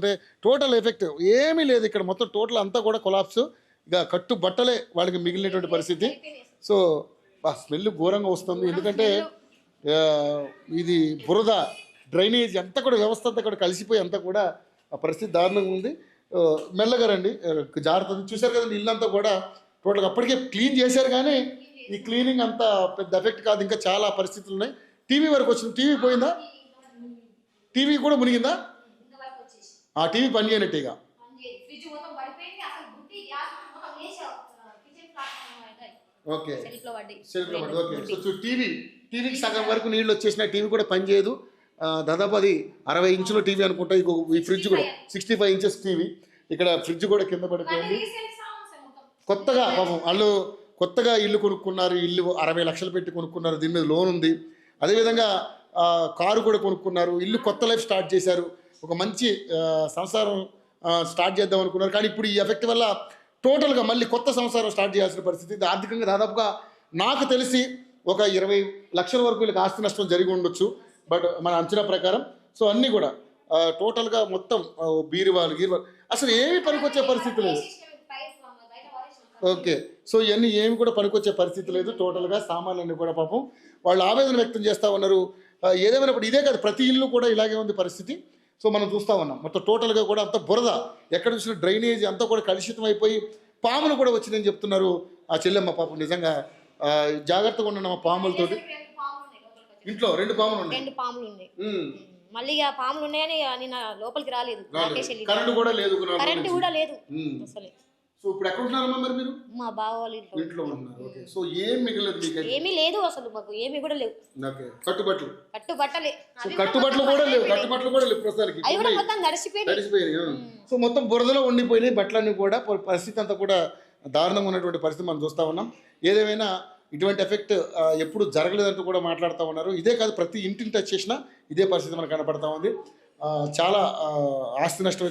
చూస్తుంటే total effect ఏమీ లేదు ఇక్కడ, మొత్తం టోటల్ అంతా కూడా కొలాప్స్. ఇక కట్టు బట్టలే వాళ్ళకి మిగిలినటువంటి పరిస్థితి. సో స్మెల్ ఘోరంగా వస్తుంది, ఎందుకంటే ఇది బురద డ్రైనేజ్ అంతా కూడా వ్యవస్థ అంతా కూడా కలిసిపోయి అంతా కూడా ఆ పరిస్థితి దారుణంగా ఉంది. మెల్లగా రండి, జాగ్రత్త. చూశారు కదండి ఇల్లంతా కూడా టోటల్గా అప్పటికే క్లీన్ చేశారు, కానీ ఈ క్లీనింగ్ అంత పెద్ద ఎఫెక్ట్ కాదు, ఇంకా చాలా పరిస్థితులు ఉన్నాయి. టీవీ వరకు వచ్చింది, టీవీ పోయిందా? టీవీ కూడా మునిగిందా? ఆ టీవీ పని చేయనట్టేగా. Okay okay. సో టీవీకి సగం వరకు నీళ్ళు వచ్చేసినాయి, టీవీ కూడా పని చేయదు. దాదాపు అది 60 ఇంచుల టీవీ అనుకుంటా. ఈ ఫ్రిడ్జ్ కూడా 65 ఇంచెస్ టీవీ. ఇక్కడ ఫ్రిడ్జ్ కూడా కింద పడిపోయింది. కొత్తగా పాపం వాళ్ళు కొత్తగా ఇల్లు కొనుక్కున్నారు, ఇల్లు 60 లక్షలు పెట్టి కొనుక్కున్నారు, దీని మీద లోన్ ఉంది. అదేవిధంగా కారు కూడా కొనుక్కున్నారు, ఇల్లు కొత్త లైఫ్ స్టార్ట్ చేశారు, ఒక మంచి సంసారం స్టార్ట్ చేద్దాం అనుకున్నారు. కానీ ఇప్పుడు ఈ ఎఫెక్ట్ వల్ల టోటల్గా మళ్ళీ కొత్త సంసారం స్టార్ట్ చేయాల్సిన పరిస్థితి. ఆర్థికంగా దాదాపుగా నాకు తెలిసి ఒక 20 లక్షల వరకు వీళ్ళకి ఆస్తి నష్టం జరిగి ఉండొచ్చు, బట్ మన అంచనా ప్రకారం. సో అన్నీ కూడా టోటల్గా మొత్తం బీరువాలు అసలు ఏమీ పనికొచ్చే పరిస్థితి లేదు. ఓకే. సో ఇవన్నీ ఏమి కూడా పనికొచ్చే పరిస్థితి లేదు. టోటల్గా సామాన్లన్నీ కూడా పాపం వాళ్ళు ఆవేదన వ్యక్తం చేస్తూ ఉన్నారు. ఏదేమైనప్పుడు ఇదే కాదు, ప్రతి ఇల్లు కూడా ఇలాగే ఉంది పరిస్థితి. సో మనం చూస్తూ ఉన్నాం మొత్తం టోటల్గా కూడా అంత బురద, ఎక్కడ చూసిన డ్రైనేజ్ అంతా కూడా కలుషితం అయిపోయి పాములు కూడా వచ్చిందని చెప్తున్నారు ఆ చెల్లెమ్మ. పాపం నిజంగా జాగ్రత్తగా ఉన్న మా పాములతోటి. ఇంట్లో 2 పాములు ఉన్నాయి. మళ్ళీ ఆ పాములు ఉన్నాయని నిన్న లోపలికి రాలేదు, కరెంట్ కూడా లేదు అసలు. సో ఇప్పుడు ఎక్కడ ఉంటున్నారమ్మా మరి మీరు? మా బావ వాళ్ళ ఇంట్లో ఉంటున్నారు. ఓకే. సో ఏం మిగలదు మీకు? ఏమీ లేదు అసలు, మాకు ఏమీ కూడా లేవు. ఓకే. కట్టుబట్టలు కూడా లేవు ప్రస్తుతానికి, అవి కూడా మొత్తం తడిసిపోయినాయి. సో మొత్తం బురదలో ఉండిపోయినాయి బట్టలన్నీ కూడా. పరిస్థితి అంతా కూడా దారుణంగా ఉన్నటువంటి పరిస్థితి మనం చూస్తూ ఉన్నాం. ఏదేమైనా ఇటువంటి ఎఫెక్ట్ ఎప్పుడు జరగలేదంటూ కూడా మాట్లాడుతూ ఉన్నారు. ఇదే కాదు, ప్రతి ఇంటిని టచ్ చేసినా ఇదే పరిస్థితి మనకు కనపడతా ఉంది. చాలా ఆస్తి నష్టం